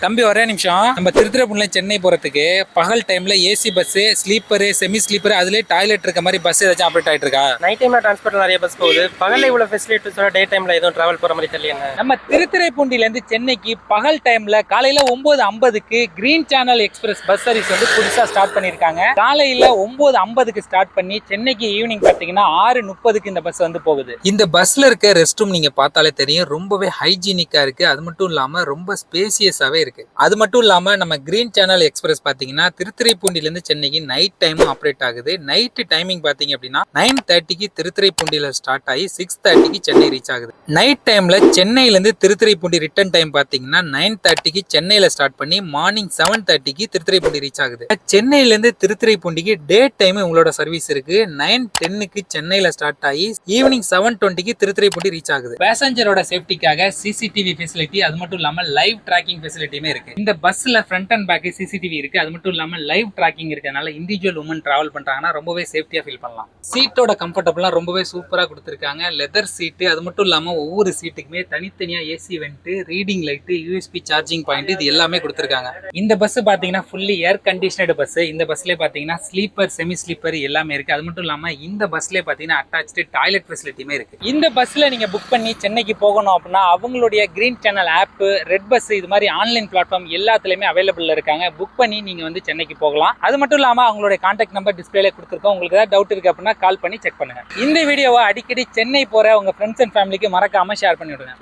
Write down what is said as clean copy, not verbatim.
தம்பி ஒரே நிமிஷம். நம்ம திருத்துறைப்பூண்டில சென்னை போறதுக்கு பகல் டைம்ல AC bus, sleeper, semi sleeper, அதுலயே டாய்லெட் இருக்க மாதிரி பஸ் ஏதாச்சும் ஆப்ரேட் ஆயிட்டு இருக்கா? நைட் டைம்ல டிரான்ஸ்போர்ட் நிறைய பஸ் போகுது. பகல்ல இவ்வளவு ஃபெசிலிட்டிஸோட டே டைம்ல எதுவும் டிராவல் போற மாதிரி தெரியல. நம்ம திருத்துறைப்பூண்டில இருந்து சென்னைக்கு பகல் டைம்ல காலையில 9:50க்கு green channel express bus service வந்து புதுசா ஸ்டார்ட் பண்ணிருக்காங்க. காலையில 9:50க்கு ஸ்டார்ட் பண்ணி சென்னைக்கு ஈவினிங் பாத்தீங்கன்னா 6:30க்கு இந்த பஸ் வந்து போகுது. இந்த பஸ்ல இருக்க ரெஸ்ட் ரூம் நீங்க பார்த்தாலே தெரியும், ரொம்பவே ஹைஜீனிக்கா இருக்கு. அது மட்டும் இல்லாம ரொம்ப ஸ்பேசியஸாவே இருக்கு. அது மட்டும் இல்லாம நம்ம கிரீன் சேனல் எக்ஸ்பிரஸ் பாத்தீங்கன்னா திருத்துறைப்பூண்டில இருந்து சென்னைக்கு நைட் டைம் ஆப்ரேட் ஆகுது. நைட் டைமிங் பாத்தீங்க அப்படின்னா 9:30க்கு திருத்துறைப்பூண்டில ஸ்டார்ட் ஆகி 6:30க்கு சென்னை ரீச் ஆகுது. நைட் டைம்ல சென்னையில இருந்து திருத்துறைப்பூண்டி ரிட்டர்ன் டைம் பாத்தீங்கன்னா 9:30க்கு சென்னையில ஸ்டார்ட் பண்ணி மார்னிங் 7:30க்கு திருத்துறைப்பூண்டி ரீச் ஆகுது. சென்னையில இருந்து திருத்துறைப்பூண்டிக்கு டே டைம் உங்களோட சர்வீஸ் இருக்கு. 9:10க்கு சென்னையில ஸ்டார்ட் ஆகி ஈவினிங் 7:20க்கு திருத்துறைப்பூண்டி ரீச் ஆகுது. பேசஞ்சரோட சேஃப்டிக்காக சிசிடிவி ஃபெசிலிட்டி, அது மட்டும் இல்லாம லைவ் டிராக்கிங் ஃபெசிலிட்டியுமே இருக்கு. இந்த பஸ்ல ஃப்ரண்ட் அண்ட் பேக் சிசிடிவி இருக்கு. அது மட்டும் இல்லாம லைவ் டிராக்கிங் இருக்கனால இண்டிவிஜுவல் உமன் டிராவல் பண்றாங்கன்னா ரொம்பவே சேஃப்டியா ஃபீல் பண்ணலாம். சீட்டோட கம்ஃபர்டபுளா ரொம்பவே சூப்பரா கொடுத்திருக்காங்க. லெதர் சீட்டு, அது மட்டும் இல்லாம ஒவ்வொரு சீட்டுக்குமே தனித்தனியா AC went, reading light, USB charging point, இது எல்லாமே கொடுத்திருக்காங்க. இந்த பஸ் பாத்தீங்கன்னா ஃபுல்லி ஏர் கண்டிஷனடு பஸ். இந்த பஸ்ல பாத்தீங்கன்னா ஸ்லீப்பர், செமி ஸ்லீப்பர் எல்லாமே இருக்கு. அது மட்டும் இல்லாம இந்த பஸ்ல பாத்தீங்கன்னா அட்டாச்டு டாய்லெட் ஃபெசிலிட்டியுமே இருக்கு. இந்த பஸ்ல நீங்க புக் பண்ணி சென்னைக்கு போகணும் அப்படின்னா அவங்களுடைய green channel app, red bus, இது மாதிரி ஆன்லைன் பிளாட்ஃபார்ம் எல்லாத்துலயுமே அவைலபிள் இருக்காங்க. புக் பண்ணி நீங்க வந்து சென்னைக்கு போகலாம். அது மட்டும் இல்லாம அவங்களுடைய கான்டாக்ட் நம்பர் டிஸ்பிளேல கொடுத்துருக்கோம். உங்களுக்கு ஏதாவது டவுட் இருக்கு அப்படின்னா கால் பண்ணி செக் பண்ணுங்க. இந்த வீடியோவை அடிக்கடி சென்னை போற உங்க ஃப்ரெண்ட்ஸ் அண்ட் ஃபேமிலிக்கு மறக்காம ஷேர் பண்ணி விடுங்க.